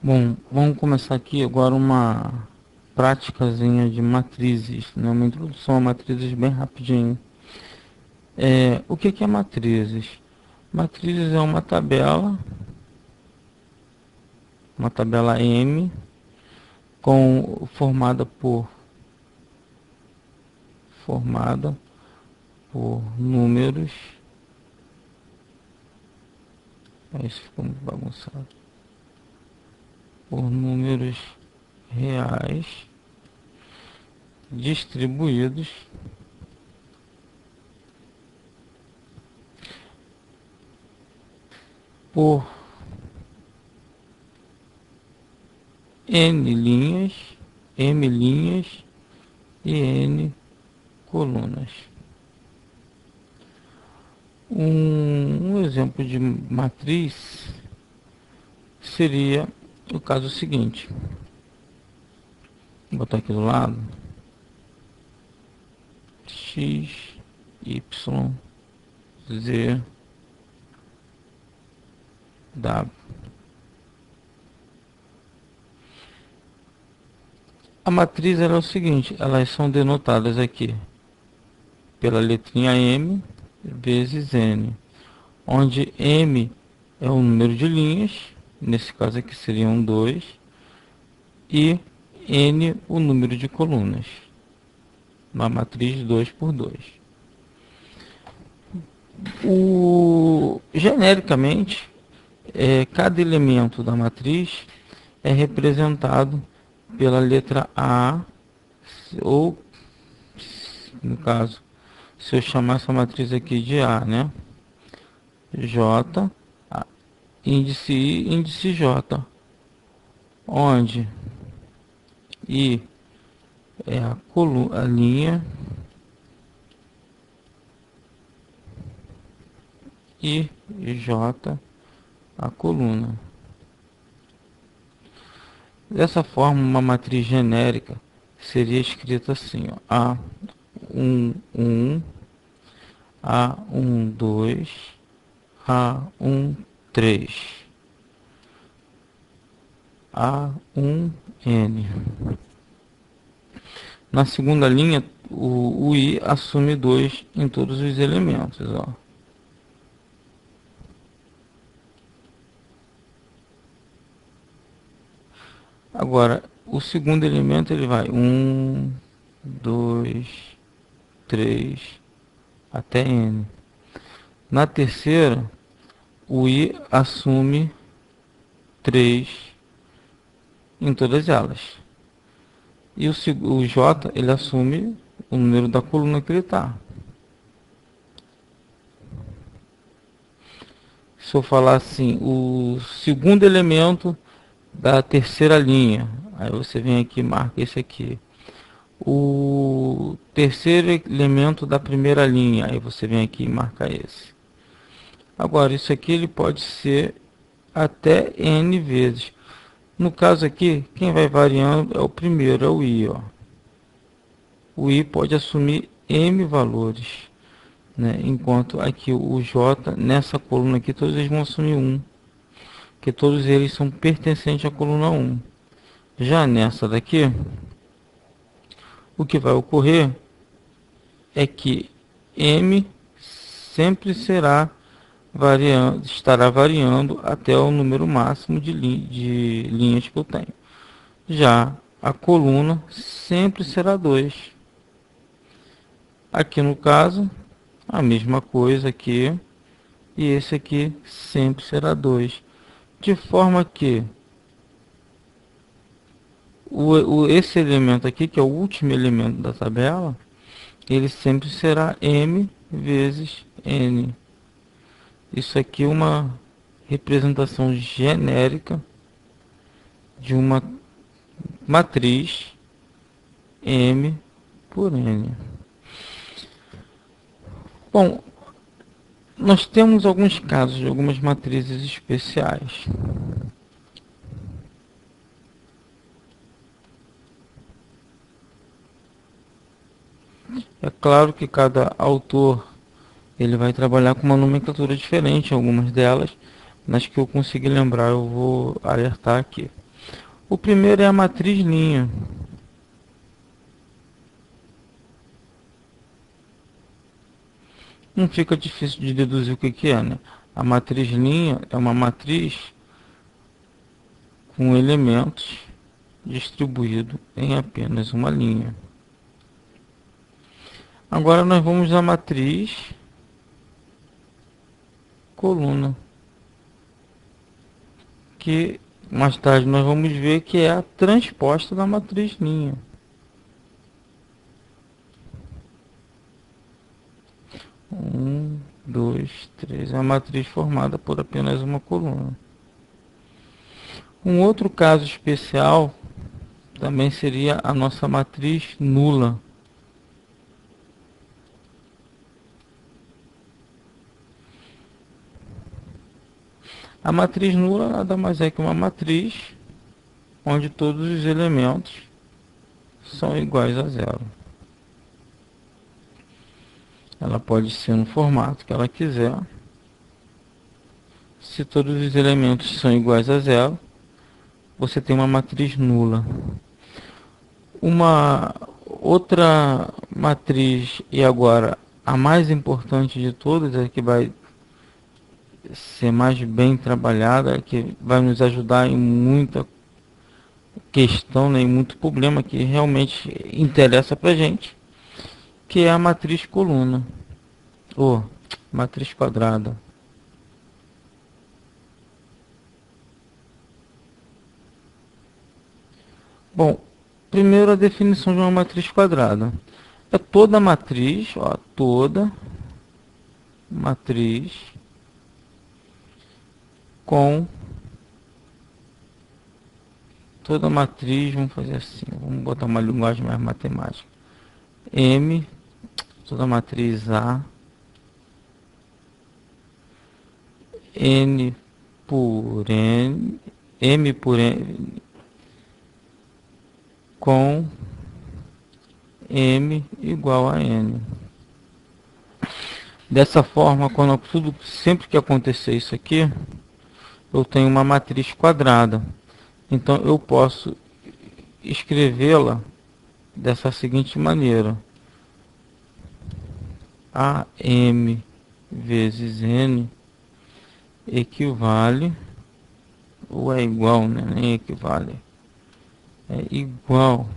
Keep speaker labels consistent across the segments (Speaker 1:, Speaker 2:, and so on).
Speaker 1: Bom, vamos começar aqui agora uma praticazinha de matrizes, né? Uma introdução a matrizes bem rapidinho. O que que é matrizes? Matrizes é uma tabela M, formada por números. Isso ficou muito bagunçado. Por números reais distribuídos por N linhas, M linhas e N colunas. Um exemplo de matriz seria o caso seguinte. Vou botar aqui do lado: x, y, z, w. A matriz é o seguinte: elas são denotadas aqui pela letrinha M vezes N, onde M é o número de linhas, nesse caso aqui seriam 2, e N o número de colunas, uma matriz 2 por 2. Genericamente, cada elemento da matriz é representado pela letra A, ou, no caso, se eu chamar essa matriz aqui de A, né? J, índice I, índice J, onde I é a linha e J a coluna. Dessa forma, uma matriz genérica seria escrita assim, ó: A11, A12, A13, A1N. Na segunda linha, o I assume 2 em todos os elementos, ó. Agora, o segundo elemento ele vai 1, 2, 3, até N. Na terceira, o I assume 3 em todas elas. E o J, ele assume o número da coluna que ele está. Se eu falar assim, o segundo elemento da terceira linha, aí você vem aqui e marca esse aqui. O terceiro elemento da primeira linha, aí você vem aqui e marca esse. Agora, isso aqui ele pode ser até N vezes. No caso aqui, quem vai variando é o primeiro, é o I, ó. O I pode assumir M valores, né? Enquanto aqui o J, nessa coluna aqui, todos eles vão assumir 1, porque todos eles são pertencentes à coluna 1. Já nessa daqui, o que vai ocorrer é que M sempre estará variando até o número máximo de linhas que eu tenho. Já a coluna sempre será 2. Aqui no caso, a mesma coisa aqui, e esse aqui sempre será 2. De forma que esse elemento aqui, que é o último elemento da tabela, ele sempre será M vezes N. Isso aqui é uma representação genérica de uma matriz M por N. Bom, nós temos alguns casos de algumas matrizes especiais. É claro que cada autor ele vai trabalhar com uma nomenclatura diferente, algumas delas, nas que eu conseguir lembrar eu vou alertar aqui. O primeiro é a matriz linha. Não fica difícil de deduzir o que é, né? A matriz linha é uma matriz com elementos distribuído em apenas uma linha. Agora nós vamos à matriz coluna, que mais tarde nós vamos ver que é a transposta da matriz linha. Um, dois, três. É a matriz formada por apenas uma coluna. Um outro caso especial também seria a nossa matriz nula. A matriz nula nada mais é que uma matriz onde todos os elementos são iguais a zero. Ela pode ser no formato que ela quiser. Se todos os elementos são iguais a zero, você tem uma matriz nula. Uma outra matriz, e agora a mais importante de todas, é que vai ser mais bem trabalhada, que vai nos ajudar em muita questão, né, em muito problema que realmente interessa para gente, que é a matriz coluna, ou matriz quadrada. Bom, primeiro a definição de uma matriz quadrada. É toda matriz, ó, toda matriz com toda matriz, vamos fazer assim, vamos botar uma linguagem mais matemática. M, toda matriz A, N por N, M por N, com M igual a N. Dessa forma, sempre que acontecer isso aqui, eu tenho uma matriz quadrada. Então eu posso escrevê-la dessa seguinte maneira: AM vezes N equivale, ou é igual, né? Nem equivale, é igual,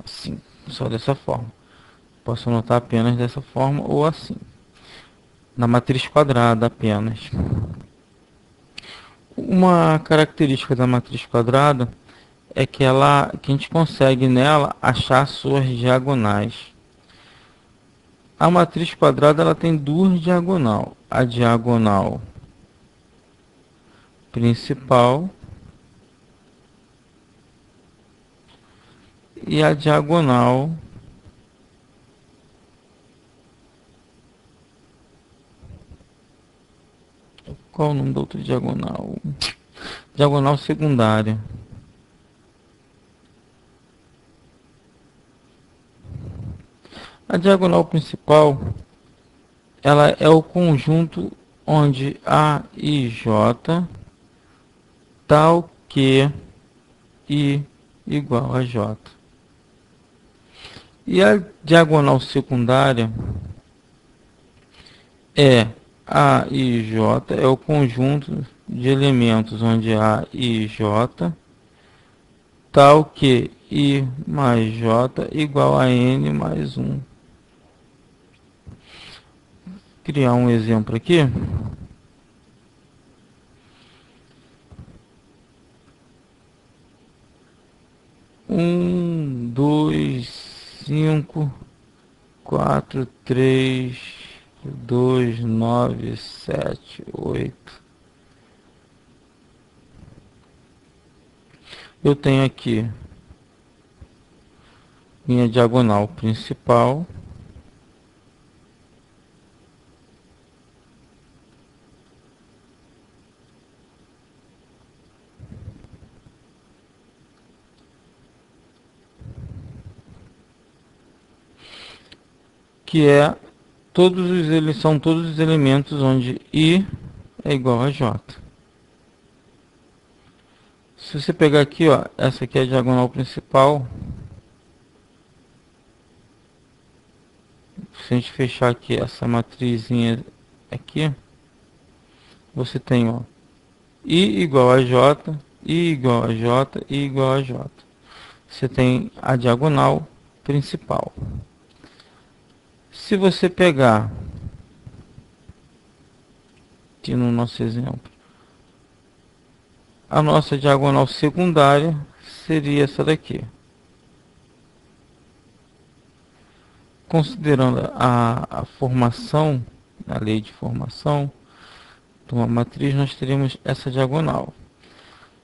Speaker 1: assim, só dessa forma. Posso anotar apenas dessa forma ou assim, na matriz quadrada apenas. Uma característica da matriz quadrada é que que a gente consegue nela achar suas diagonais. A matriz quadrada ela tem duas diagonais, a diagonal principal e a diagonal qual o nome da outra diagonal? Diagonal secundária. A diagonal principal ela é o conjunto onde A e J tal que I igual a J. E a diagonal secundária é A e J, é o conjunto de elementos onde A e J tal que I mais J igual a N mais 1. Criar um exemplo aqui. 1, 2, 5, 4, 3, 2, 9, 7, 8. Eu tenho aqui minha diagonal principal. Que é são todos os elementos onde I é igual a J. Se você pegar aqui, ó, essa aqui é a diagonal principal. Se a gente fechar aqui essa matrizinha aqui, você tem, ó, I igual a J, I igual a J, I igual a J. Você tem a diagonal principal. Se você pegar aqui no nosso exemplo, a nossa diagonal secundária seria essa daqui. Considerando a formação, a lei de formação de uma matriz, nós teríamos essa diagonal.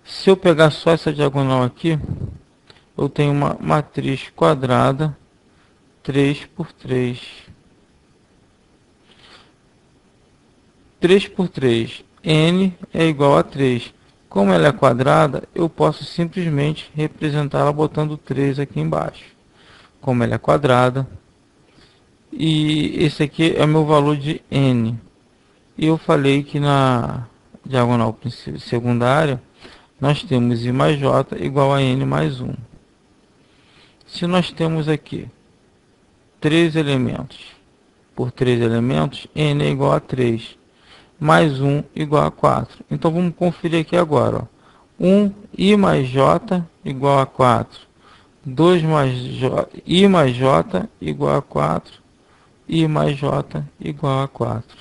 Speaker 1: Se eu pegar só essa diagonal aqui, eu tenho uma matriz quadrada 3 por 3. 3 por 3, n é igual a 3. Como ela é quadrada, eu posso simplesmente representá-la botando 3 aqui embaixo. Como ela é quadrada, e esse aqui é o meu valor de n. E eu falei que na diagonal secundária, nós temos I mais J igual a n mais 1. Se nós temos aqui 3 elementos por 3 elementos, n é igual a 3. Mais 1 igual a 4. Então vamos conferir aqui agora. Ó. 1 I mais J igual a 4. 2 mais J, I mais J igual a 4. I mais J igual a 4.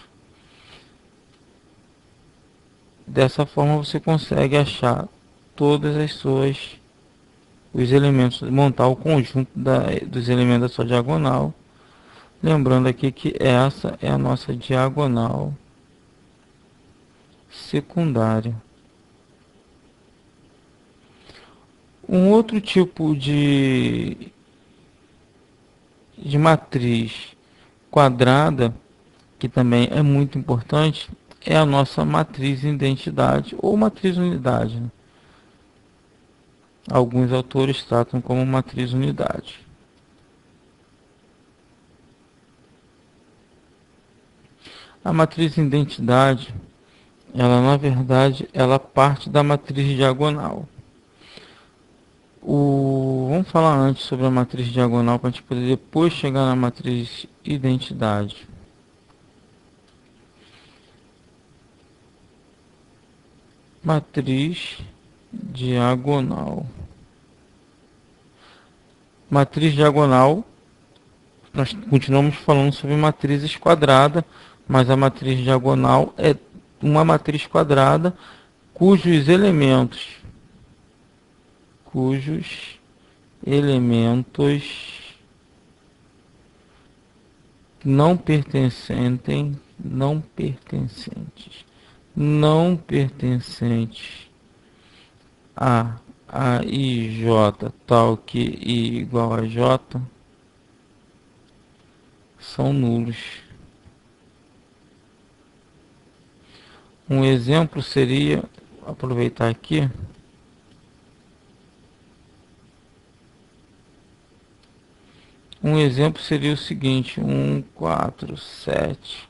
Speaker 1: Dessa forma você consegue achar todas os elementos, montar o conjunto dos elementos da sua diagonal. Lembrando aqui que essa é a nossa diagonal secundária. Um outro tipo de matriz quadrada, que também é muito importante, é a nossa matriz identidade ou matriz unidade, né? Alguns autores tratam como matriz unidade. A matriz identidade, ela na verdade, ela parte da matriz diagonal. Vamos falar antes sobre a matriz diagonal para a gente poder depois chegar na matriz identidade. Matriz diagonal. Matriz diagonal, nós continuamos falando sobre matrizes quadradas, mas a matriz diagonal é uma matriz quadrada cujos elementos não pertencentes a IJ tal que I igual a J são nulos. Um exemplo seria, aproveitar aqui, um exemplo seria o seguinte: 1, 4, 7,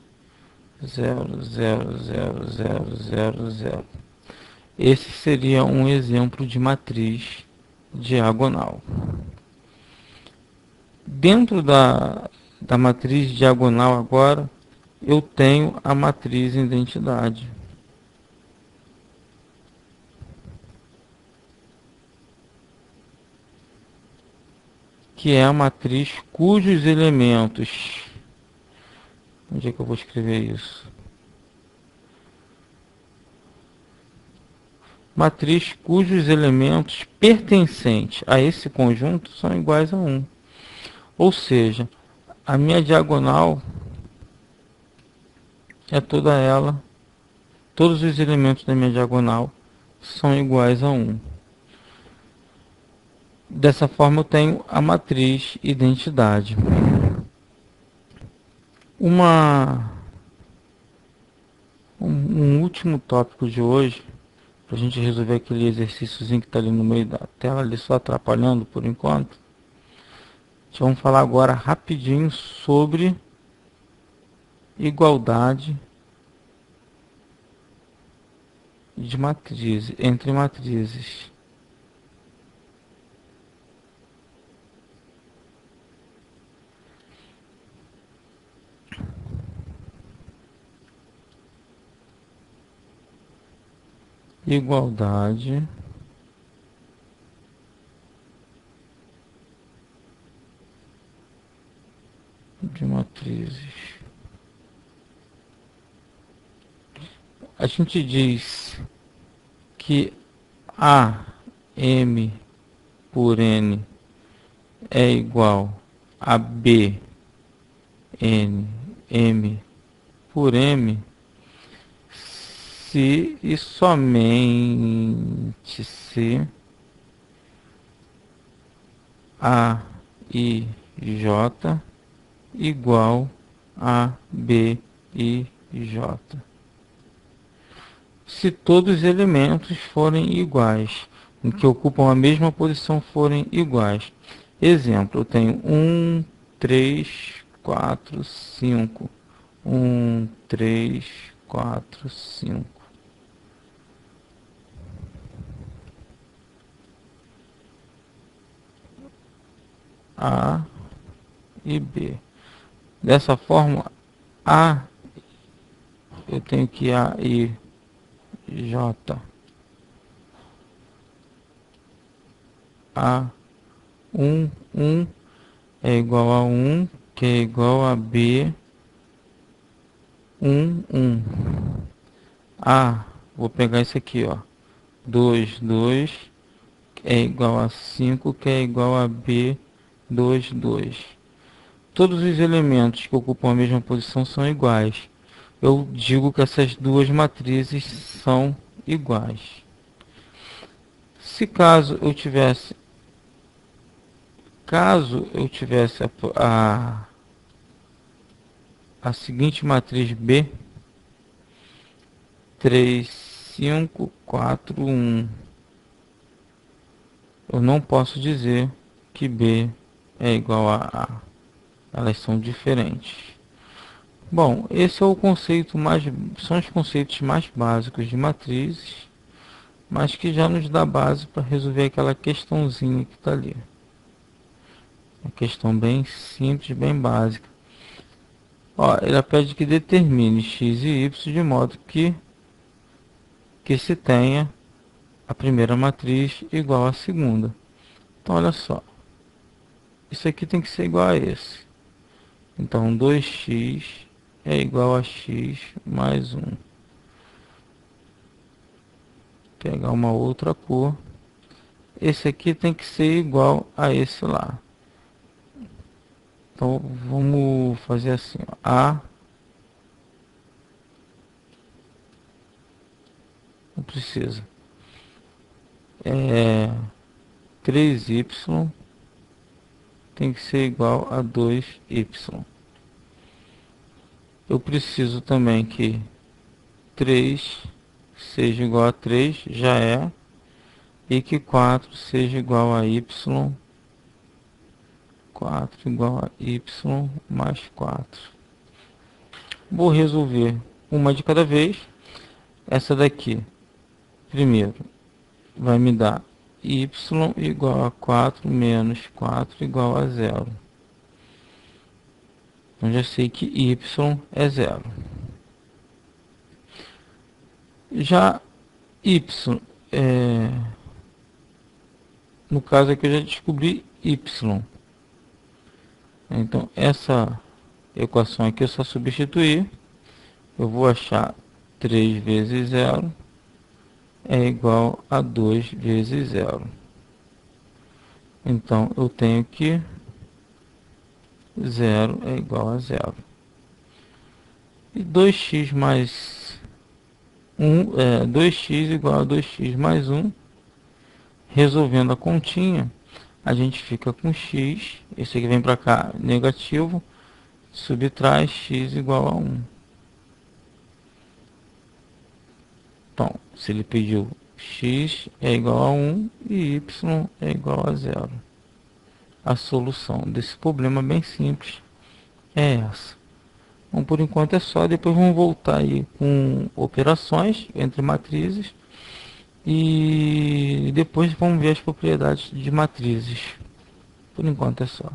Speaker 1: 0, 0, 0, 0, 0, 0. Esse seria um exemplo de matriz diagonal. Dentro da matriz diagonal agora, eu tenho a matriz identidade. Que é a matriz cujos elementos... Onde é que eu vou escrever isso? Matriz cujos elementos pertencentes a esse conjunto são iguais a 1. Ou seja, a minha diagonal é toda ela, todos os elementos da minha diagonal são iguais a 1. Dessa forma eu tenho a matriz identidade. Um último tópico de hoje, para a gente resolver aquele exercíciozinho que está ali no meio da tela, ali só atrapalhando por enquanto. Vamos falar agora rapidinho sobre igualdade de matrizes, entre matrizes. igualdade de matrizes. A gente diz que A M por N é igual a B N M por M se e somente se A I J igual a B I J. Se todos os elementos forem iguais, em que ocupam a mesma posição forem iguais. Exemplo, eu tenho 1, 3, 4, 5. 1, 3, 4, 5. A e B. Dessa forma, A, eu tenho que A e J. A 1 é igual a 1, que é igual a B 1. A, vou pegar isso aqui, ó. 2 é igual a 5, que é igual a B 2. Todos os elementos que ocupam a mesma posição são iguais. Eu digo que essas duas matrizes são iguais. Se caso eu tivesse a seguinte matriz B, 3, 5, 4, 1, eu não posso dizer que B é igual a A. Elas são diferentes. Bom, esse é o conceito são os conceitos mais básicos de matrizes, mas que já nos dá base para resolver aquela questãozinha que está ali. Uma questão bem simples, bem básica. Ó, ela pede que determine x e y de modo que se tenha a primeira matriz igual à segunda. Então, olha só. Isso aqui tem que ser igual a esse. Então, 2x é igual a x mais 1. Pegar uma outra cor. Esse aqui tem que ser igual a esse lá. Então, vamos fazer assim, ó. A não precisa. 3y tem que ser igual a 2y. Eu preciso também que 3 seja igual a 3, já é, e que 4 seja igual a y, 4 igual a y mais 4. Vou resolver uma de cada vez. Essa daqui, primeiro, vai me dar y igual a 4 menos 4 igual a 0. Então já sei que y é 0. Já y, no caso aqui eu já descobri y. Então essa equação aqui é só substituir. Eu vou achar 3 vezes 0 é igual a 2 vezes 0. Então eu tenho que 0 é igual a 0. E 2x mais 2x igual a 2x mais 1. Resolvendo a continha, a gente fica com x, esse aqui vem para cá negativo, subtrai x igual a 1. Então, se ele pediu x é igual a 1 e y é igual a 0. A solução desse problema bem simples é essa. Então, por enquanto é só, depois vamos voltar aí com operações entre matrizes e depois vamos ver as propriedades de matrizes. Por enquanto é só.